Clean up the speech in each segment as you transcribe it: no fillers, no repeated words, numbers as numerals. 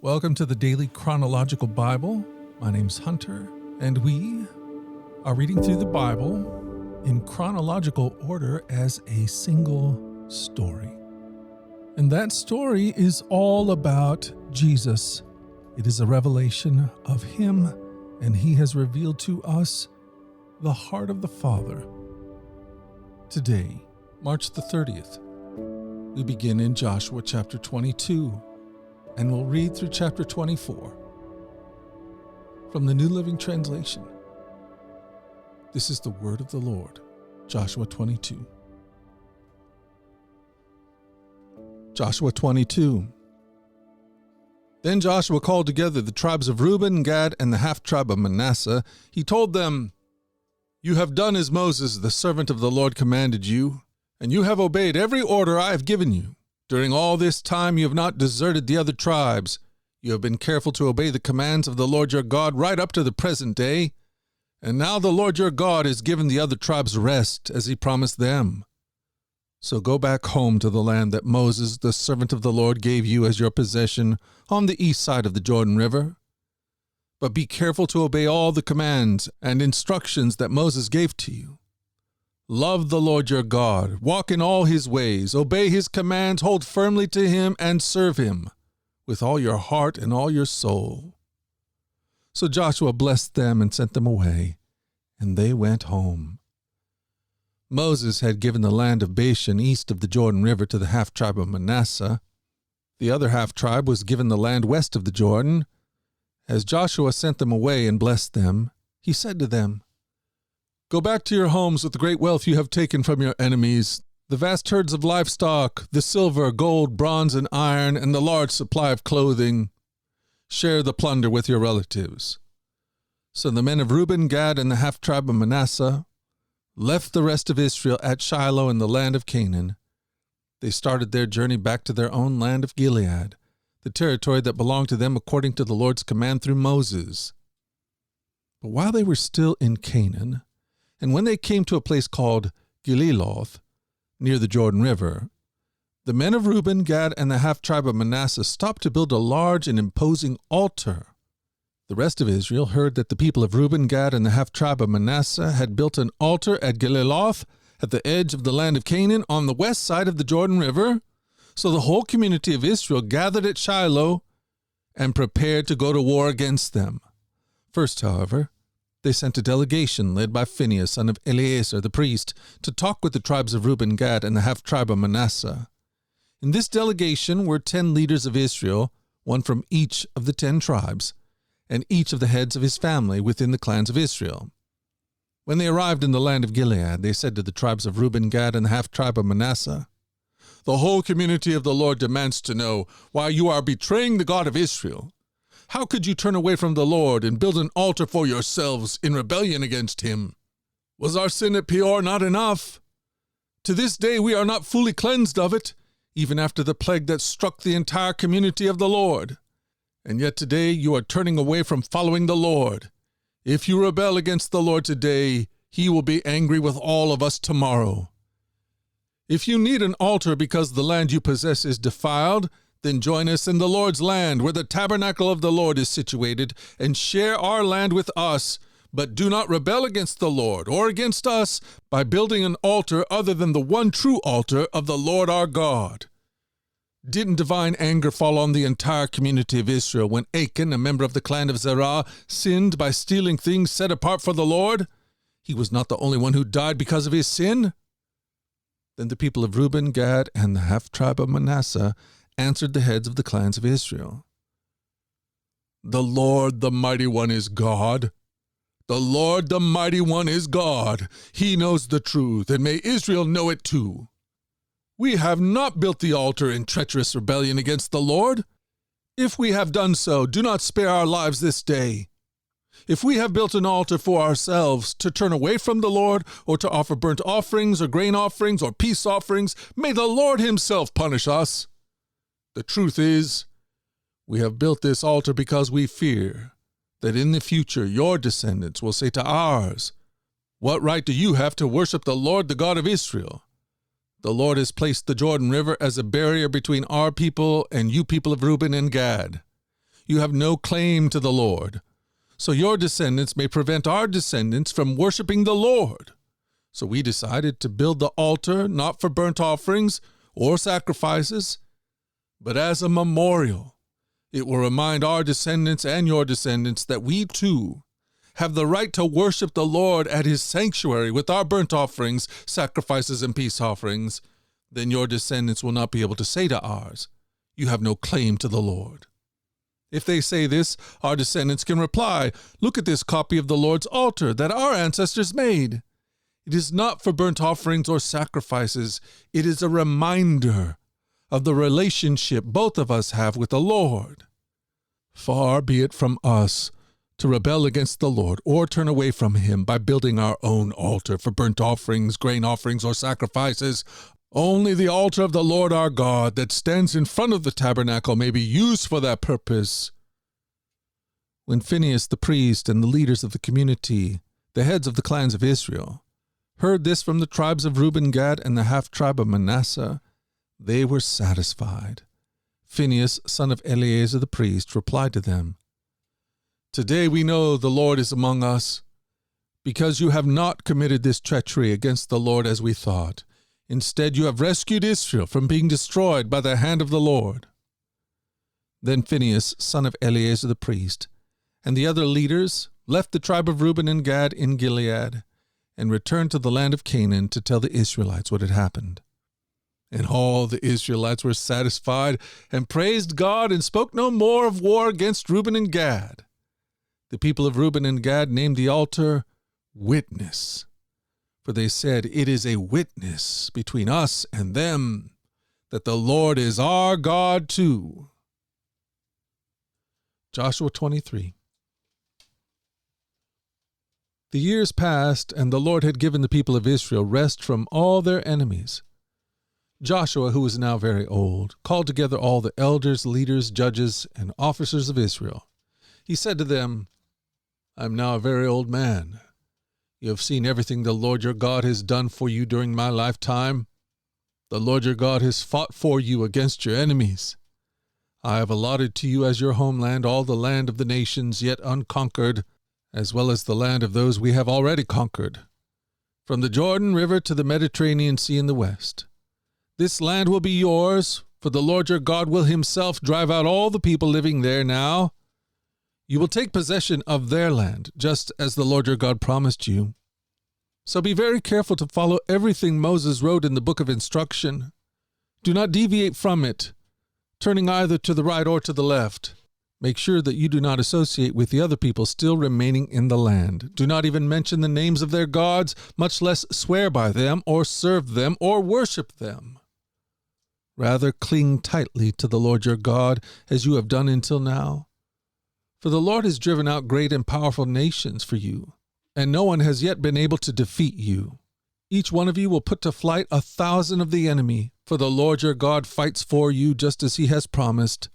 Welcome to the Daily Chronological Bible. My name's Hunter, and we are reading through the Bible in chronological order as a single story. And that story is all about Jesus. It is a revelation of Him, and He has revealed to us the heart of the Father. Today, March the 30th, we begin in Joshua chapter 22. And we'll read through chapter 24 from the New Living Translation. This is the word of the Lord, Joshua 22. Joshua 22. Then Joshua called together the tribes of Reuben, Gad, and the half-tribe of Manasseh. He told them, "You have done as Moses, the servant of the Lord, commanded you, and you have obeyed every order I have given you. During all this time you have not deserted the other tribes. You have been careful to obey the commands of the Lord your God right up to the present day. And now the Lord your God has given the other tribes rest, as He promised them. So go back home to the land that Moses, the servant of the Lord, gave you as your possession on the east side of the Jordan River. But be careful to obey all the commands and instructions that Moses gave to you. Love the Lord your God, walk in all His ways, obey His commands, hold firmly to Him, and serve Him with all your heart and all your soul." So Joshua blessed them and sent them away, and they went home. Moses had given the land of Bashan east of the Jordan River to the half-tribe of Manasseh. The other half-tribe was given the land west of the Jordan. As Joshua sent them away and blessed them, he said to them, "Go back to your homes with the great wealth you have taken from your enemies, the vast herds of livestock, the silver, gold, bronze, and iron, and the large supply of clothing. Share the plunder with your relatives." So the men of Reuben, Gad, and the half-tribe of Manasseh left the rest of Israel at Shiloh in the land of Canaan. They started their journey back to their own land of Gilead, the territory that belonged to them according to the Lord's command through Moses. But while they were still in Canaan, and when they came to a place called Geliloth, near the Jordan River, the men of Reuben, Gad, and the half-tribe of Manasseh stopped to build a large and imposing altar. The rest of Israel heard that the people of Reuben, Gad, and the half-tribe of Manasseh had built an altar at Geliloth, at the edge of the land of Canaan, on the west side of the Jordan River. So the whole community of Israel gathered at Shiloh and prepared to go to war against them. First, however, they sent a delegation led by Phinehas, son of Eleazar the priest, to talk with the tribes of Reuben, Gad, and the half-tribe of Manasseh. In this delegation were 10 leaders of Israel, one from each of the 10 tribes, and each of the heads of his family within the clans of Israel. When they arrived in the land of Gilead, they said to the tribes of Reuben, Gad, and the half-tribe of Manasseh, "The whole community of the Lord demands to know why you are betraying the God of Israel. How could you turn away from the Lord and build an altar for yourselves in rebellion against Him? Was our sin at Peor not enough? To this day we are not fully cleansed of it, even after the plague that struck the entire community of the Lord. And yet today you are turning away from following the Lord. If you rebel against the Lord today, He will be angry with all of us tomorrow. If you need an altar because the land you possess is defiled, then join us in the Lord's land, where the tabernacle of the Lord is situated, and share our land with us. But do not rebel against the Lord or against us by building an altar other than the one true altar of the Lord our God." Didn't divine anger fall on the entire community of Israel when Achan, a member of the clan of Zerah, sinned by stealing things set apart for the Lord? He was not the only one who died because of his sin. Then the people of Reuben, Gad, and the half-tribe of Manasseh answered the heads of the clans of Israel, "The Lord, the Mighty One, is God. The Lord, the Mighty One, is God. He knows the truth, and may Israel know it too. We have not built the altar in treacherous rebellion against the Lord. If we have done so, do not spare our lives this day. If we have built an altar for ourselves to turn away from the Lord, or to offer burnt offerings or grain offerings or peace offerings, may the Lord Himself punish us. The truth is, we have built this altar because we fear that in the future your descendants will say to ours, 'What right do you have to worship the Lord, the God of Israel?' The Lord has placed the Jordan River as a barrier between our people and you people of Reuben and Gad. You have no claim to the Lord. So your descendants may prevent our descendants from worshiping the Lord. So we decided to build the altar not for burnt offerings or sacrifices, but as a memorial. It will remind our descendants and your descendants that we too have the right to worship the Lord at his sanctuary with our burnt offerings, sacrifices, and peace offerings. Then your descendants will not be able to say to ours, you have no claim to the Lord. If they say this, our descendants can reply, look at this copy of the Lord's altar that our ancestors made. It is not for burnt offerings or sacrifices. It is a reminder of the relationship both of us have with the Lord. Far be it from us to rebel against the Lord or turn away from him by building our own altar for burnt offerings, grain offerings, or sacrifices. Only the altar of the Lord our God that stands in front of the tabernacle may be used for that purpose. When Phinehas the priest and the leaders of the community, the heads of the clans of Israel, heard this from the tribes of Reuben, Gad, and the half-tribe of Manasseh, they were satisfied. Phinehas, son of Eleazar the priest, replied to them, Today we know the Lord is among us, because you have not committed this treachery against the Lord as we thought. Instead, you have rescued Israel from being destroyed by the hand of the Lord. Then Phinehas, son of Eleazar the priest, and the other leaders left the tribe of Reuben and Gad in Gilead and returned to the land of Canaan to tell the Israelites what had happened. And all the Israelites were satisfied and praised God and spoke no more of war against Reuben and Gad. The people of Reuben and Gad named the altar Witness, for they said, it is a witness between us and them that the Lord is our God too. Joshua 23. The years passed, and the Lord had given the people of Israel rest from all their enemies. Joshua, who was now very old, called together all the elders, leaders, judges, and officers of Israel. He said to them, I am now a very old man. You have seen everything the Lord your God has done for you during my lifetime. The Lord your God has fought for you against your enemies. I have allotted to you as your homeland all the land of the nations yet unconquered, as well as the land of those we have already conquered, from the Jordan River to the Mediterranean Sea in the west. This land will be yours, for the Lord your God will himself drive out all the people living there now. You will take possession of their land, just as the Lord your God promised you. So be very careful to follow everything Moses wrote in the book of instruction. Do not deviate from it, turning either to the right or to the left. Make sure that you do not associate with the other people still remaining in the land. Do not even mention the names of their gods, much less swear by them or serve them or worship them. Rather, cling tightly to the Lord your God, as you have done until now. For the Lord has driven out great and powerful nations for you, and no one has yet been able to defeat you. Each one of you will put to flight 1,000 of the enemy, for the Lord your God fights for you just as he has promised.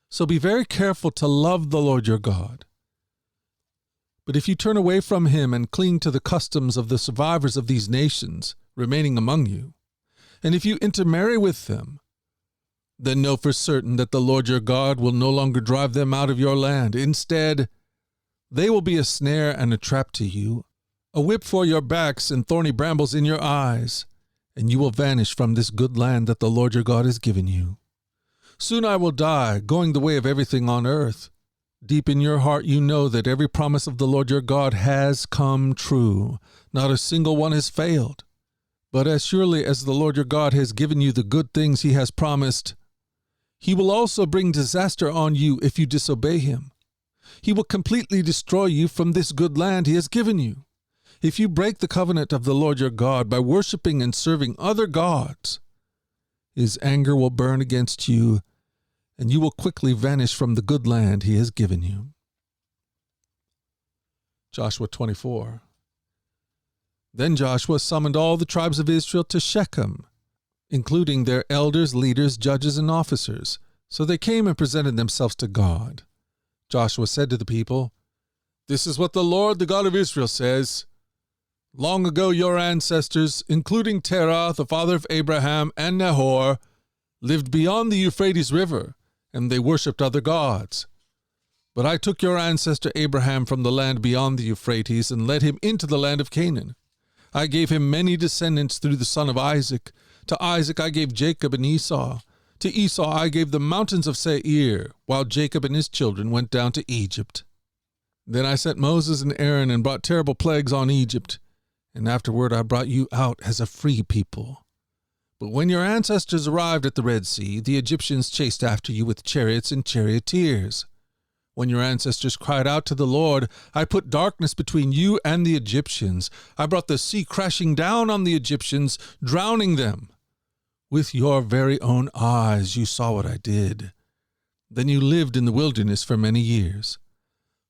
So be very careful to love the Lord your God. But if you turn away from him and cling to the customs of the survivors of these nations remaining among you, and if you intermarry with them, then know for certain that the Lord your God will no longer drive them out of your land. Instead, they will be a snare and a trap to you, a whip for your backs and thorny brambles in your eyes, and you will vanish from this good land that the Lord your God has given you. Soon I will die, going the way of everything on earth. Deep in your heart you know that every promise of the Lord your God has come true. Not a single one has failed. But as surely as the Lord your God has given you the good things he has promised, he will also bring disaster on you if you disobey him. He will completely destroy you from this good land he has given you. If you break the covenant of the Lord your God by worshiping and serving other gods, his anger will burn against you, and you will quickly vanish from the good land he has given you. Joshua 24. Then Joshua summoned all the tribes of Israel to Shechem, including their elders, leaders, judges, and officers. So they came and presented themselves to God. Joshua said to the people, This is what the Lord, the God of Israel, says. Long ago your ancestors, including Terah, the father of Abraham, and Nahor, lived beyond the Euphrates River, and they worshipped other gods. But I took your ancestor Abraham from the land beyond the Euphrates and led him into the land of Canaan. I gave him many descendants through the son of Isaac. To Isaac I gave Jacob and Esau. To Esau I gave the mountains of Seir, while Jacob and his children went down to Egypt. Then I sent Moses and Aaron and brought terrible plagues on Egypt, and afterward I brought you out as a free people. But when your ancestors arrived at the Red Sea, the Egyptians chased after you with chariots and charioteers. When your ancestors cried out to the Lord, I put darkness between you and the Egyptians. I brought the sea crashing down on the Egyptians, drowning them. With your very own eyes you saw what I did. Then you lived in the wilderness for many years.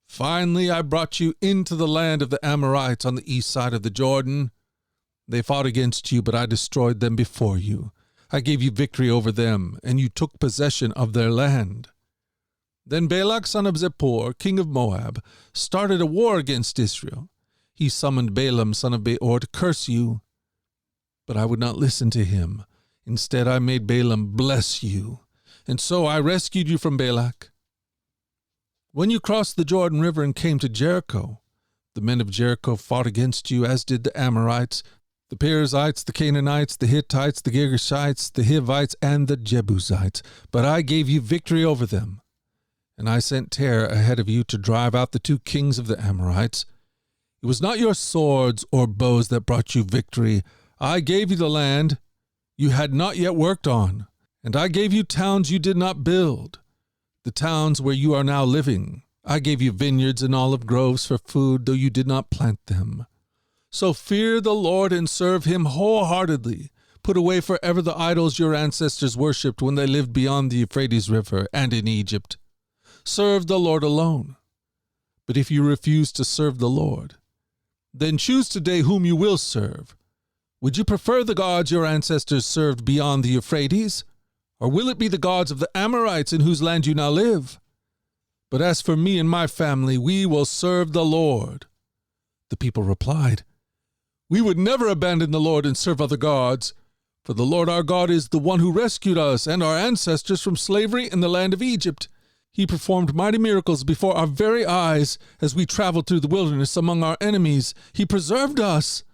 Finally, I brought you into the land of the Amorites on the east side of the Jordan. They fought against you, but I destroyed them before you. I gave you victory over them, and you took possession of their land. Then Balak son of Zippor, king of Moab, started a war against Israel. He summoned Balaam son of Beor to curse you. But I would not listen to him. Instead I made Balaam bless you, and so I rescued you from Balak. When you crossed the Jordan River and came to Jericho, the men of Jericho fought against you, as did the Amorites, the Perizzites, the Canaanites, the Hittites, the Girgashites, the Hivites, and the Jebusites. But I gave you victory over them. And I sent terror ahead of you to drive out the 2 kings of the Amorites. It was not your swords or bows that brought you victory. I gave you the land you had not yet worked on, and I gave you towns you did not build, the towns where you are now living. I gave you vineyards and olive groves for food, though you did not plant them. So fear the Lord and serve him wholeheartedly. Put away forever the idols your ancestors worshipped when they lived beyond the Euphrates River and in Egypt. Serve the Lord alone. But if you refuse to serve the Lord, then choose today whom you will serve. Would you prefer the gods your ancestors served beyond the Euphrates, or will it be the gods of the Amorites in whose land you now live? But as for me and my family, we will serve the Lord. The people replied, We would never abandon the Lord and serve other gods, for the Lord our God is the one who rescued us and our ancestors from slavery in the land of Egypt. He performed mighty miracles before our very eyes as we traveled through the wilderness among our enemies. He preserved us.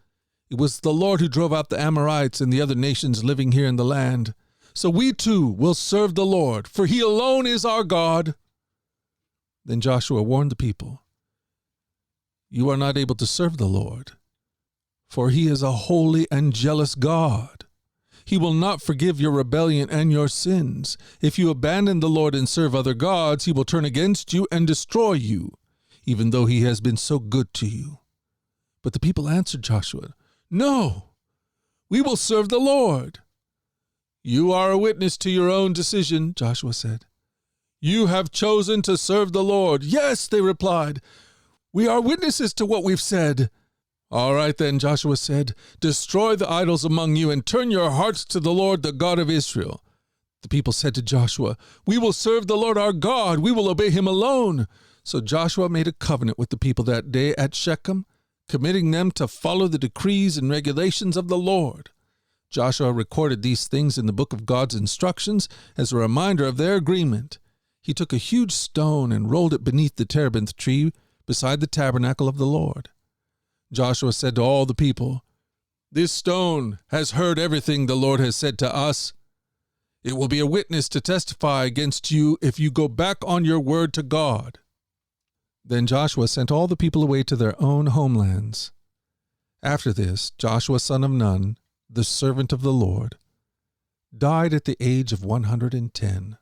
It was the Lord who drove out the Amorites and the other nations living here in the land. So we too will serve the Lord, for he alone is our God. Then Joshua warned the people, You are not able to serve the Lord, for he is a holy and jealous God. He will not forgive your rebellion and your sins. If you abandon the Lord and serve other gods, he will turn against you and destroy you, even though he has been so good to you. But the people answered Joshua, No, we will serve the Lord. You are a witness to your own decision, Joshua said. You have chosen to serve the Lord. Yes, they replied. We are witnesses to what we've said. All right then, Joshua said, destroy the idols among you and turn your hearts to the Lord, the God of Israel. The people said to Joshua, We will serve the Lord our God. We will obey him alone. So Joshua made a covenant with the people that day at Shechem, committing them to follow the decrees and regulations of the Lord. Joshua recorded these things in the book of God's instructions as a reminder of their agreement. He took a huge stone and rolled it beneath the terebinth tree beside the tabernacle of the Lord. Joshua said to all the people, This stone has heard everything the Lord has said to us. It will be a witness to testify against you if you go back on your word to God. Then Joshua sent all the people away to their own homelands. After this, Joshua son of Nun, the servant of the Lord, died at the age of 110.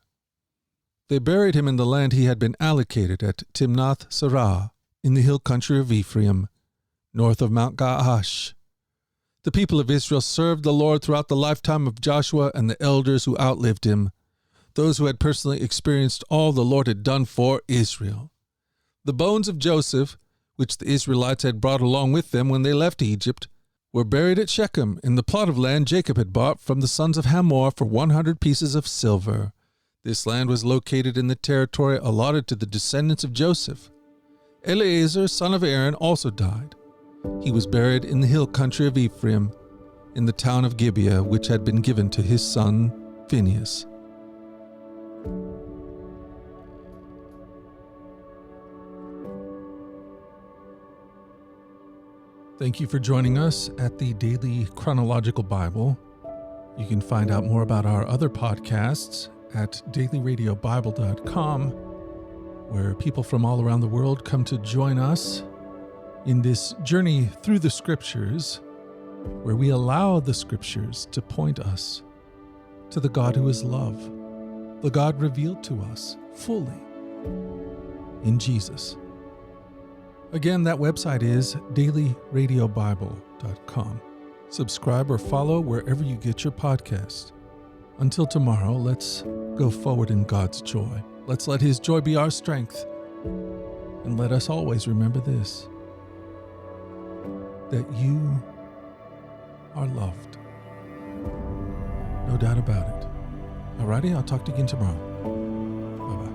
They buried him in the land he had been allocated at Timnath-Serah in the hill country of Ephraim, north of Mount Gaash. The people of Israel served the Lord throughout the lifetime of Joshua and the elders who outlived him, those who had personally experienced all the Lord had done for Israel. The bones of Joseph, which the Israelites had brought along with them when they left Egypt, were buried at Shechem in the plot of land Jacob had bought from the sons of Hamor for 100 pieces of silver. This land was located in the territory allotted to the descendants of Joseph. Eleazar, son of Aaron, also died. He was buried in the hill country of Ephraim, in the town of Gibeah, which had been given to his son Phinehas. Thank you for joining us at the Daily Chronological Bible. You can find out more about our other podcasts at dailyradiobible.com, where people from all around the world come to join us in this journey through the Scriptures, where we allow the Scriptures to point us to the God who is love, the God revealed to us fully in Jesus. Again, that website is dailyradiobible.com. Subscribe or follow wherever you get your podcast. Until tomorrow, let's go forward in God's joy. Let's let His joy be our strength. And let us always remember this, that you are loved. No doubt about it. Alrighty, I'll talk to you again tomorrow. Bye-bye.